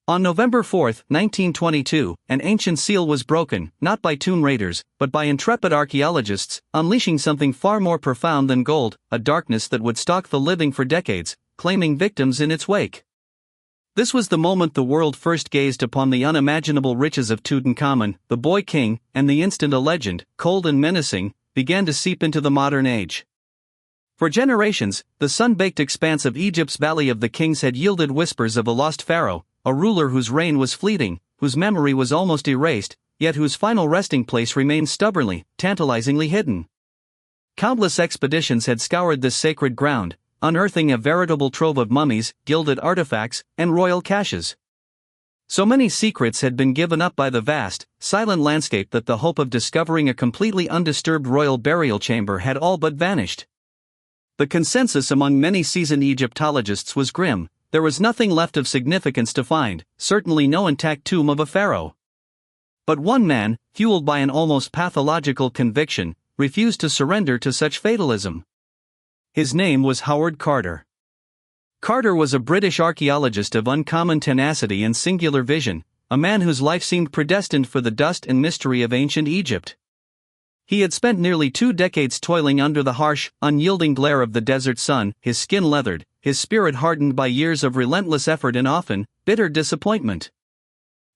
On November 4, 1922, an ancient seal was broken, not by tomb raiders, but by intrepid archaeologists, unleashing something far more profound than gold, a darkness that would stalk the living for decades, claiming victims in its wake. This was the moment the world first gazed upon the unimaginable riches of Tutankhamun, the boy king, and the instant a legend, cold and menacing, began to seep into the modern age. For generations, the sun-baked expanse of Egypt's Valley of the Kings had yielded whispers of a lost pharaoh, a ruler whose reign was fleeting, whose memory was almost erased, yet whose final resting place remained stubbornly, tantalizingly hidden. Countless expeditions had scoured this sacred ground, unearthing a veritable trove of mummies, gilded artifacts, and royal caches. So many secrets had been given up by the vast, silent landscape that the hope of discovering a completely undisturbed royal burial chamber had all but vanished. The consensus among many seasoned Egyptologists was grim. There was nothing left of significance to find, certainly no intact tomb of a pharaoh. But one man, fueled by an almost pathological conviction, refused to surrender to such fatalism. His name was Howard Carter. Carter was a British archaeologist of uncommon tenacity and singular vision, a man whose life seemed predestined for the dust and mystery of ancient Egypt. He had spent nearly 2 decades toiling under the harsh, unyielding glare of the desert sun, his skin leathered, his spirit hardened by years of relentless effort and often, bitter disappointment.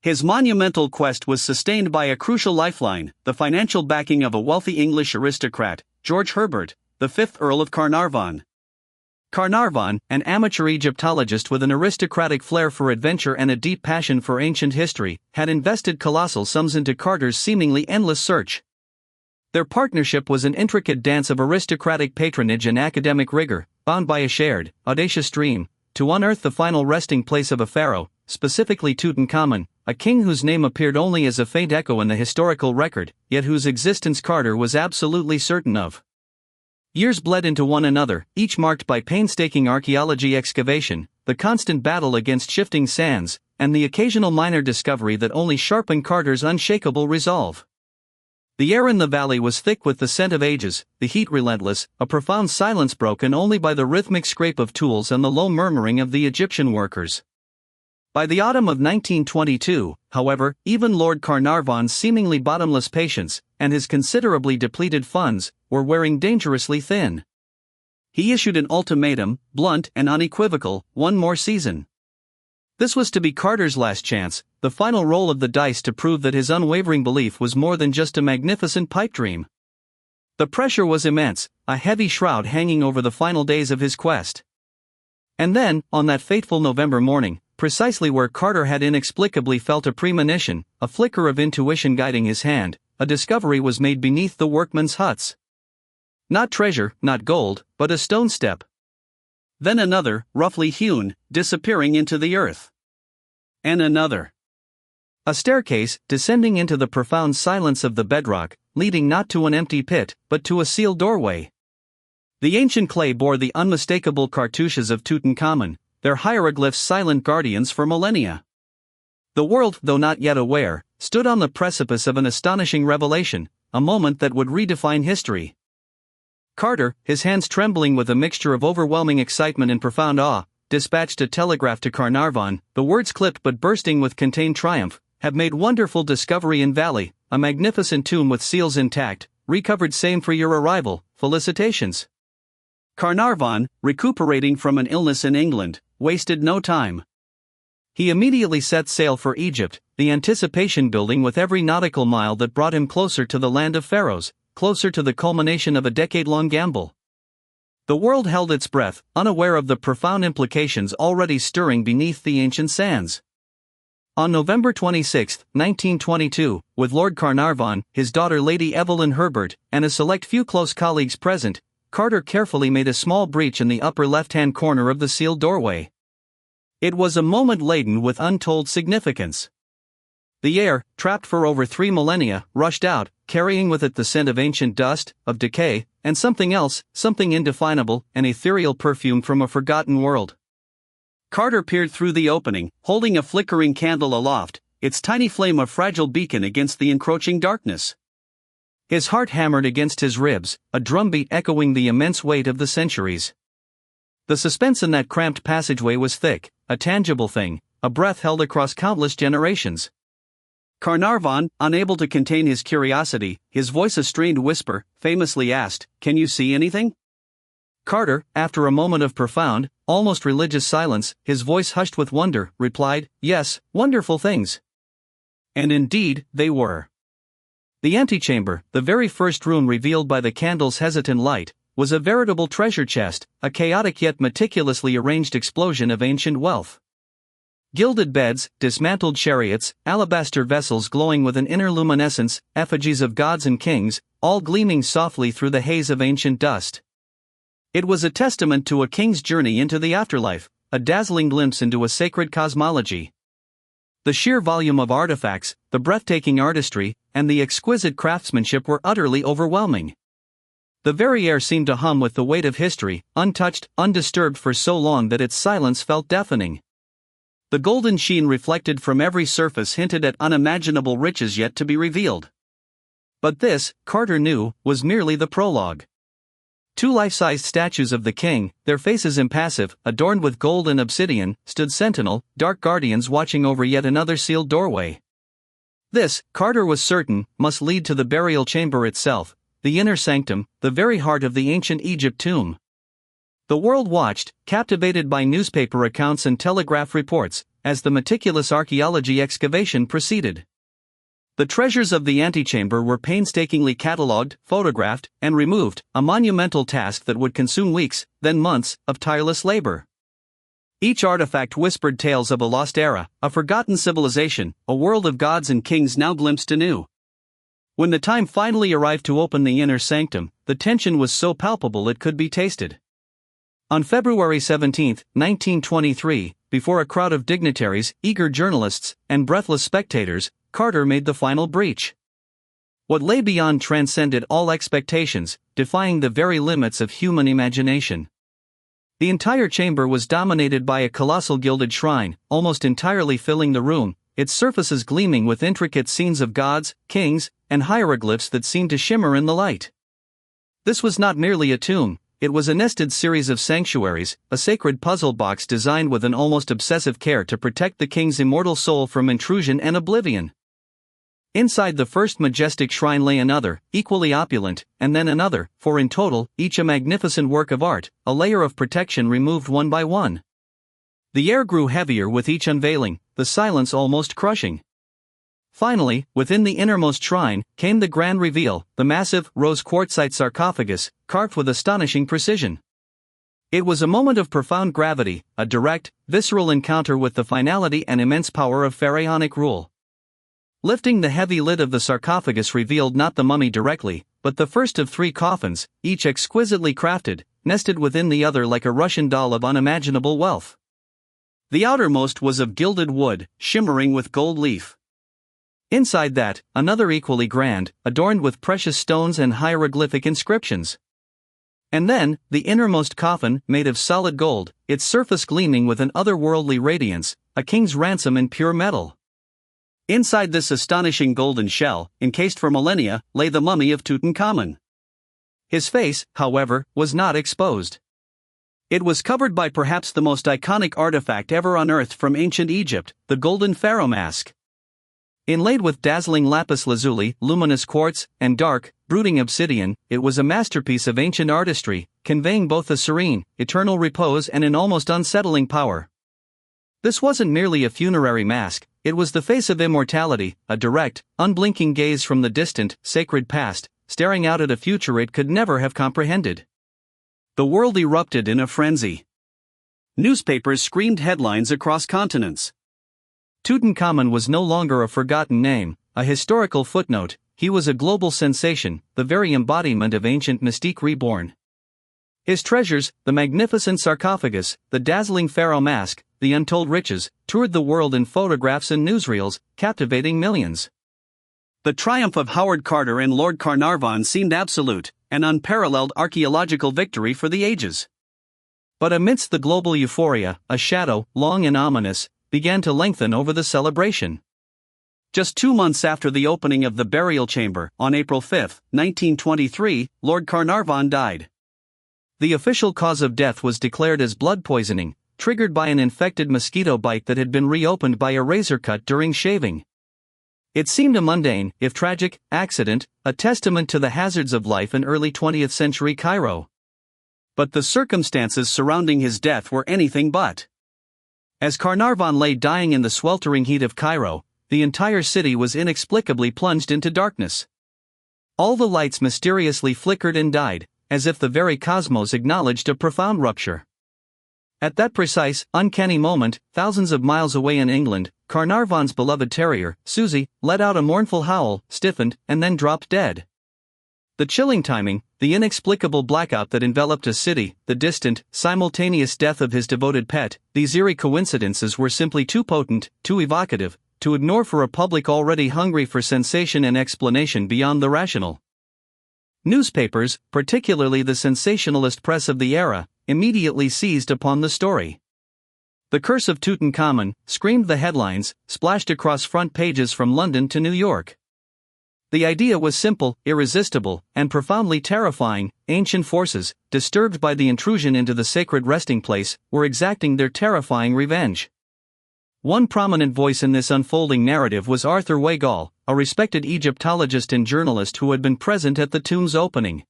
His monumental quest was sustained by a crucial lifeline, the financial backing of a wealthy English aristocrat, George Herbert, the 5th Earl of Carnarvon. Carnarvon, an amateur Egyptologist with an aristocratic flair for adventure and a deep passion for ancient history, had invested colossal sums into Carter's seemingly endless search. Their partnership was an intricate dance of aristocratic patronage and academic rigor, bound by a shared, audacious dream, to unearth the final resting place of a pharaoh, specifically Tutankhamun, a king whose name appeared only as a faint echo in the historical record, yet whose existence Carter was absolutely certain of. Years bled into one another, each marked by painstaking archaeology excavation, the constant battle against shifting sands, and the occasional minor discovery that only sharpened Carter's unshakable resolve. The air in the valley was thick with the scent of ages, the heat relentless, a profound silence broken only by the rhythmic scrape of tools and the low murmuring of the Egyptian workers. By the autumn of 1922, however, even Lord Carnarvon's seemingly bottomless patience, and his considerably depleted funds, were wearing dangerously thin. He issued an ultimatum, blunt and unequivocal: one more season. This was to be Carter's last chance, the final roll of the dice to prove that his unwavering belief was more than just a magnificent pipe dream. The pressure was immense, a heavy shroud hanging over the final days of his quest. And then, on that fateful November morning, precisely where Carter had inexplicably felt a premonition, a flicker of intuition guiding his hand, a discovery was made beneath the workmen's huts. Not treasure, not gold, but a stone step. Then another, roughly hewn, disappearing into the earth. And another. A staircase, descending into the profound silence of the bedrock, leading not to an empty pit, but to a sealed doorway. The ancient clay bore the unmistakable cartouches of Tutankhamun, their hieroglyphs silent guardians for millennia. The world, though not yet aware, stood on the precipice of an astonishing revelation, a moment that would redefine history. Carter, his hands trembling with a mixture of overwhelming excitement and profound awe, dispatched a telegraph to Carnarvon, the words clipped but bursting with contained triumph: "Have made wonderful discovery in valley, a magnificent tomb with seals intact, recovered same for your arrival, felicitations." Carnarvon, recuperating from an illness in England, wasted no time. He immediately set sail for Egypt, the anticipation building with every nautical mile that brought him closer to the land of pharaohs, closer to the culmination of a decade-long gamble. The world held its breath, unaware of the profound implications already stirring beneath the ancient sands. On November 26, 1922, with Lord Carnarvon, his daughter Lady Evelyn Herbert, and a select few close colleagues present, Carter carefully made a small breach in the upper left-hand corner of the sealed doorway. It was a moment laden with untold significance. The air, trapped for over 3 millennia, rushed out, carrying with it the scent of ancient dust, of decay, and something else, something indefinable, an ethereal perfume from a forgotten world. Carter peered through the opening, holding a flickering candle aloft, its tiny flame a fragile beacon against the encroaching darkness. His heart hammered against his ribs, a drumbeat echoing the immense weight of the centuries. The suspense in that cramped passageway was thick, a tangible thing, a breath held across countless generations. Carnarvon, unable to contain his curiosity, his voice a strained whisper, famously asked, "Can you see anything?" Carter, after a moment of profound, almost religious silence, his voice hushed with wonder, replied, "Yes, wonderful things." And indeed, they were. The antechamber, the very first room revealed by the candle's hesitant light, was a veritable treasure chest, a chaotic yet meticulously arranged explosion of ancient wealth. Gilded beds, dismantled chariots, alabaster vessels glowing with an inner luminescence, effigies of gods and kings, all gleaming softly through the haze of ancient dust. It was a testament to a king's journey into the afterlife, a dazzling glimpse into a sacred cosmology. The sheer volume of artifacts, the breathtaking artistry, and the exquisite craftsmanship were utterly overwhelming. The very air seemed to hum with the weight of history, untouched, undisturbed for so long that its silence felt deafening. The golden sheen reflected from every surface hinted at unimaginable riches yet to be revealed. But this, Carter knew, was merely the prologue. Two life-sized statues of the king, their faces impassive, adorned with gold and obsidian, stood sentinel, dark guardians watching over yet another sealed doorway. This, Carter was certain, must lead to the burial chamber itself, the inner sanctum, the very heart of the ancient Egypt tomb. The world watched, captivated by newspaper accounts and telegraph reports, as the meticulous archaeology excavation proceeded. The treasures of the antechamber were painstakingly catalogued, photographed, and removed, a monumental task that would consume weeks, then months, of tireless labor. Each artifact whispered tales of a lost era, a forgotten civilization, a world of gods and kings now glimpsed anew. When the time finally arrived to open the inner sanctum, the tension was so palpable it could be tasted. On February 17, 1923, before a crowd of dignitaries, eager journalists, and breathless spectators, Carter made the final breach. What lay beyond transcended all expectations, defying the very limits of human imagination. The entire chamber was dominated by a colossal gilded shrine, almost entirely filling the room, its surfaces gleaming with intricate scenes of gods, kings, and hieroglyphs that seemed to shimmer in the light. This was not merely a tomb. It was a nested series of sanctuaries, a sacred puzzle box designed with an almost obsessive care to protect the king's immortal soul from intrusion and oblivion. Inside the first majestic shrine lay another, equally opulent, and then another, for in total, each a magnificent work of art, a layer of protection removed one by one. The air grew heavier with each unveiling, the silence almost crushing. Finally, within the innermost shrine, came the grand reveal, the massive, rose quartzite sarcophagus, carved with astonishing precision. It was a moment of profound gravity, a direct, visceral encounter with the finality and immense power of pharaonic rule. Lifting the heavy lid of the sarcophagus revealed not the mummy directly, but the first of three coffins, each exquisitely crafted, nested within the other like a Russian doll of unimaginable wealth. The outermost was of gilded wood, shimmering with gold leaf. Inside that, another equally grand, adorned with precious stones and hieroglyphic inscriptions. And then, the innermost coffin, made of solid gold, its surface gleaming with an otherworldly radiance, a king's ransom in pure metal. Inside this astonishing golden shell, encased for millennia, lay the mummy of Tutankhamun. His face, however, was not exposed. It was covered by perhaps the most iconic artifact ever unearthed from ancient Egypt, the golden pharaoh mask. Inlaid with dazzling lapis lazuli, luminous quartz, and dark, brooding obsidian, it was a masterpiece of ancient artistry, conveying both a serene, eternal repose and an almost unsettling power. This wasn't merely a funerary mask, it was the face of immortality, a direct, unblinking gaze from the distant, sacred past, staring out at a future it could never have comprehended. The world erupted in a frenzy. Newspapers screamed headlines across continents. Tutankhamun was no longer a forgotten name, a historical footnote, he was a global sensation, the very embodiment of ancient mystique reborn. His treasures, the magnificent sarcophagus, the dazzling pharaoh mask, the untold riches, toured the world in photographs and newsreels, captivating millions. The triumph of Howard Carter and Lord Carnarvon seemed absolute, an unparalleled archaeological victory for the ages. But amidst the global euphoria, a shadow, long and ominous, began to lengthen over the celebration. Just 2 months after the opening of the burial chamber, on April 5, 1923, Lord Carnarvon died. The official cause of death was declared as blood poisoning, triggered by an infected mosquito bite that had been reopened by a razor cut during shaving. It seemed a mundane, if tragic, accident, a testament to the hazards of life in early 20th century Cairo. But the circumstances surrounding his death were anything but. As Carnarvon lay dying in the sweltering heat of Cairo, the entire city was inexplicably plunged into darkness. All the lights mysteriously flickered and died, as if the very cosmos acknowledged a profound rupture. At that precise, uncanny moment, thousands of miles away in England, Carnarvon's beloved terrier, Susie, let out a mournful howl, stiffened, and then dropped dead. The chilling timing, the inexplicable blackout that enveloped a city, the distant, simultaneous death of his devoted pet, these eerie coincidences were simply too potent, too evocative, to ignore for a public already hungry for sensation and explanation beyond the rational. Newspapers, particularly the sensationalist press of the era, immediately seized upon the story. The Curse of Tutankhamun, screamed the headlines, splashed across front pages from London to New York. The idea was simple, irresistible, and profoundly terrifying. Ancient forces, disturbed by the intrusion into the sacred resting place, were exacting their terrifying revenge. One prominent voice in this unfolding narrative was Arthur Weigall, a respected Egyptologist and journalist who had been present at the tomb's opening.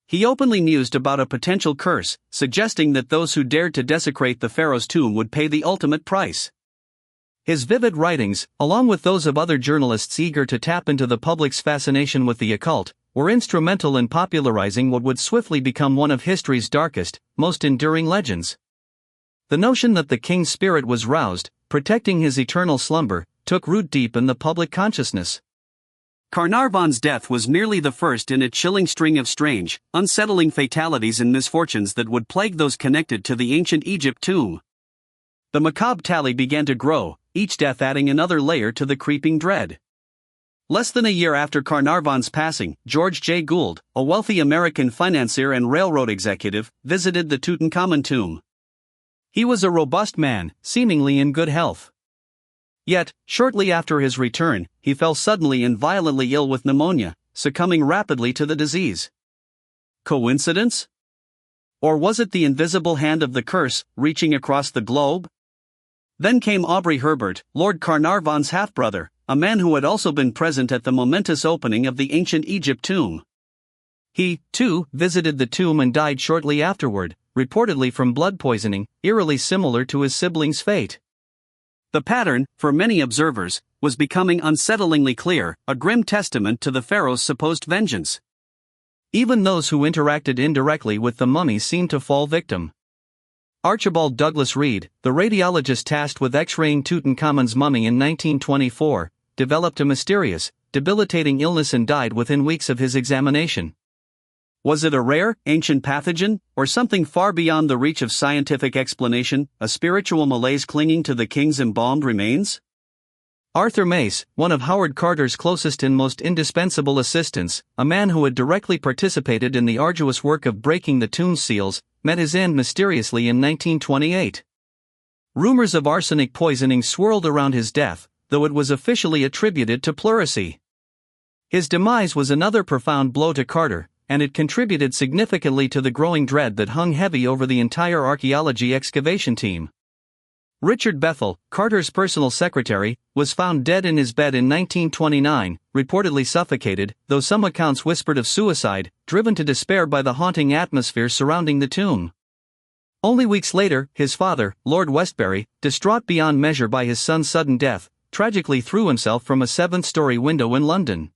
He openly mused about a potential curse, suggesting that those who dared to desecrate the pharaoh's tomb would pay the ultimate price. His vivid writings, along with those of other journalists eager to tap into the public's fascination with the occult, were instrumental in popularizing what would swiftly become one of history's darkest, most enduring legends. The notion that the king's spirit was roused, protecting his eternal slumber, took root deep in the public consciousness. Carnarvon's death was merely the first in a chilling string of strange, unsettling fatalities and misfortunes that would plague those connected to the ancient Egypt tomb. The macabre tally began to grow, each death adding another layer to the creeping dread. Less than a year after Carnarvon's passing, George J. Gould, a wealthy American financier and railroad executive, visited the Tutankhamun tomb. He was a robust man, seemingly in good health. Yet, shortly after his return, he fell suddenly and violently ill with pneumonia, succumbing rapidly to the disease. Coincidence? Or was it the invisible hand of the curse, reaching across the globe? Then came Aubrey Herbert, Lord Carnarvon's half-brother, a man who had also been present at the momentous opening of the ancient Egypt tomb. He, too, visited the tomb and died shortly afterward, reportedly from blood poisoning, eerily similar to his sibling's fate. The pattern, for many observers, was becoming unsettlingly clear, a grim testament to the pharaoh's supposed vengeance. Even those who interacted indirectly with the mummy seemed to fall victim. Archibald Douglas Reed, the radiologist tasked with X-raying Tutankhamun's mummy in 1924, developed a mysterious, debilitating illness and died within weeks of his examination. Was it a rare, ancient pathogen, or something far beyond the reach of scientific explanation, a spiritual malaise clinging to the king's embalmed remains? Arthur Mace, one of Howard Carter's closest and most indispensable assistants, a man who had directly participated in the arduous work of breaking the tomb seals, met his end mysteriously in 1928. Rumors of arsenic poisoning swirled around his death, though it was officially attributed to pleurisy. His demise was another profound blow to Carter, and it contributed significantly to the growing dread that hung heavy over the entire archaeology excavation team. Richard Bethel, Carter's personal secretary, was found dead in his bed in 1929, reportedly suffocated, though some accounts whispered of suicide, driven to despair by the haunting atmosphere surrounding the tomb. Only weeks later, his father, Lord Westbury, distraught beyond measure by his son's sudden death, tragically threw himself from a 7th-story window in London.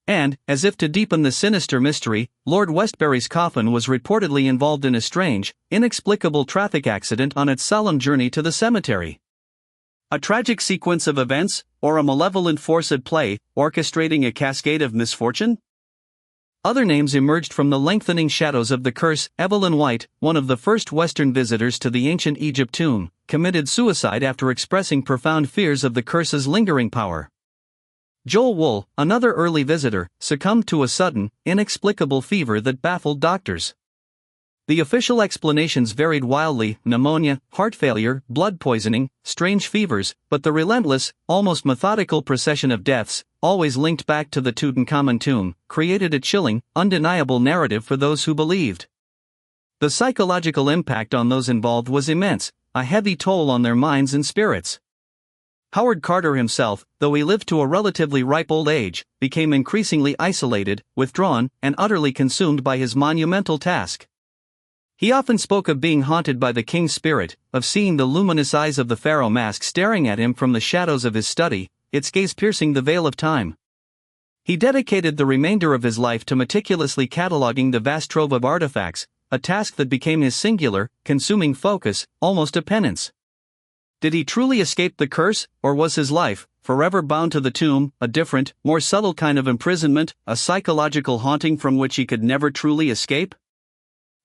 And, as if to deepen the sinister mystery, Lord Westbury's coffin was reportedly involved in a strange, inexplicable traffic accident on its solemn journey to the cemetery. A tragic sequence of events, or a malevolent force at play, orchestrating a cascade of misfortune? Other names emerged from the lengthening shadows of the curse. Evelyn White, one of the first Western visitors to the ancient Egypt tomb, committed suicide after expressing profound fears of the curse's lingering power. Joel Wool, another early visitor, succumbed to a sudden, inexplicable fever that baffled doctors. The official explanations varied wildly: pneumonia, heart failure, blood poisoning, strange fevers, but the relentless, almost methodical procession of deaths, always linked back to the Tutankhamun tomb, created a chilling, undeniable narrative for those who believed. The psychological impact on those involved was immense, a heavy toll on their minds and spirits. Howard Carter himself, though he lived to a relatively ripe old age, became increasingly isolated, withdrawn, and utterly consumed by his monumental task. He often spoke of being haunted by the king's spirit, of seeing the luminous eyes of the pharaoh mask staring at him from the shadows of his study, its gaze piercing the veil of time. He dedicated the remainder of his life to meticulously cataloging the vast trove of artifacts, a task that became his singular, consuming focus, almost a penance. Did he truly escape the curse, or was his life, forever bound to the tomb, a different, more subtle kind of imprisonment, a psychological haunting from which he could never truly escape?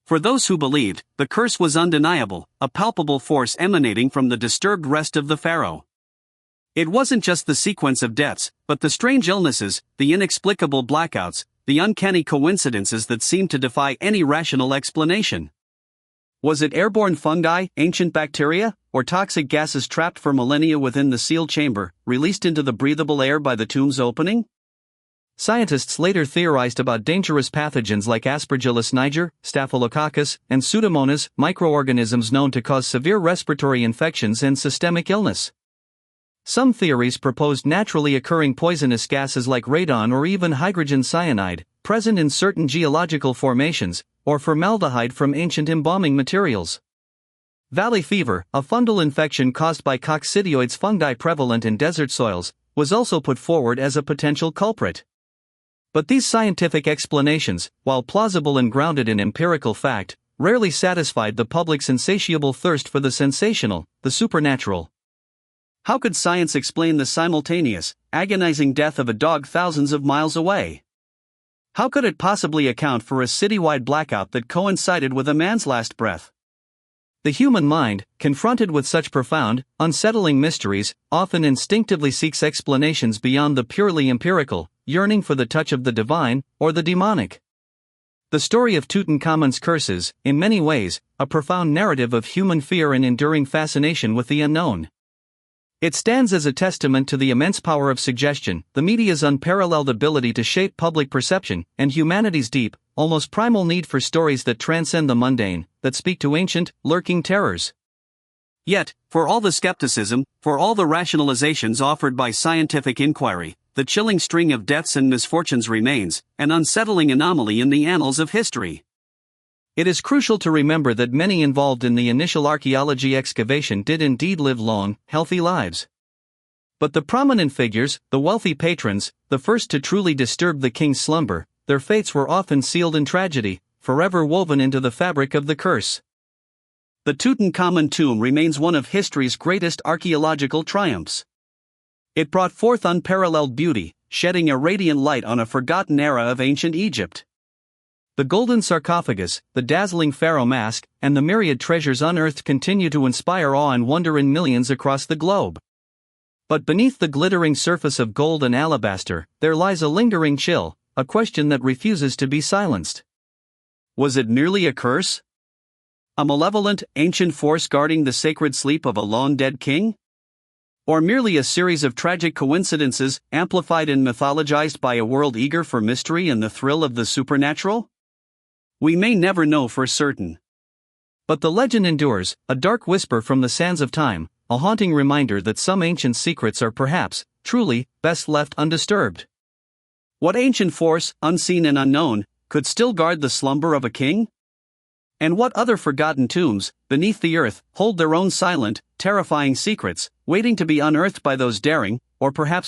For those who believed, the curse was undeniable, a palpable force emanating from the disturbed rest of the pharaoh. It wasn't just the sequence of deaths, but the strange illnesses, the inexplicable blackouts, the uncanny coincidences that seemed to defy any rational explanation. Was it airborne fungi, ancient bacteria, or toxic gases trapped for millennia within the sealed chamber, released into the breathable air by the tomb's opening? Scientists later theorized about dangerous pathogens like Aspergillus niger, Staphylococcus, and Pseudomonas, microorganisms known to cause severe respiratory infections and systemic illness. Some theories proposed naturally occurring poisonous gases like radon or even hydrogen cyanide, present in certain geological formations, or formaldehyde from ancient embalming materials. Valley fever, a fungal infection caused by coccidioids fungi prevalent in desert soils, was also put forward as a potential culprit. But these scientific explanations, while plausible and grounded in empirical fact, rarely satisfied the public's insatiable thirst for the sensational, the supernatural. How could science explain the simultaneous, agonizing death of a dog thousands of miles away? How could it possibly account for a citywide blackout that coincided with a man's last breath? The human mind, confronted with such profound, unsettling mysteries, often instinctively seeks explanations beyond the purely empirical, yearning for the touch of the divine, or the demonic. The story of Tutankhamun's curse is, in many ways, a profound narrative of human fear and enduring fascination with the unknown. It stands as a testament to the immense power of suggestion, the media's unparalleled ability to shape public perception, and humanity's deep, almost primal need for stories that transcend the mundane, that speak to ancient, lurking terrors. Yet, for all the skepticism, for all the rationalizations offered by scientific inquiry, the chilling string of deaths and misfortunes remains, an unsettling anomaly in the annals of history. It is crucial to remember that many involved in the initial archaeology excavation did indeed live long, healthy lives. But the prominent figures, the wealthy patrons, the first to truly disturb the king's slumber, their fates were often sealed in tragedy, forever woven into the fabric of the curse. The Tutankhamun tomb remains one of history's greatest archaeological triumphs. It brought forth unparalleled beauty, shedding a radiant light on a forgotten era of ancient Egypt. The golden sarcophagus, the dazzling pharaoh mask, and the myriad treasures unearthed continue to inspire awe and wonder in millions across the globe. But beneath the glittering surface of gold and alabaster, there lies a lingering chill, a question that refuses to be silenced. Was it merely a curse? A malevolent, ancient force guarding the sacred sleep of a long-dead king? Or merely a series of tragic coincidences, amplified and mythologized by a world eager for mystery and the thrill of the supernatural? We may never know for certain. But the legend endures, a dark whisper from the sands of time, a haunting reminder that some ancient secrets are perhaps, truly, best left undisturbed. What ancient force, unseen and unknown, could still guard the slumber of a king? And what other forgotten tombs, beneath the earth, hold their own silent, terrifying secrets, waiting to be unearthed by those daring, or perhaps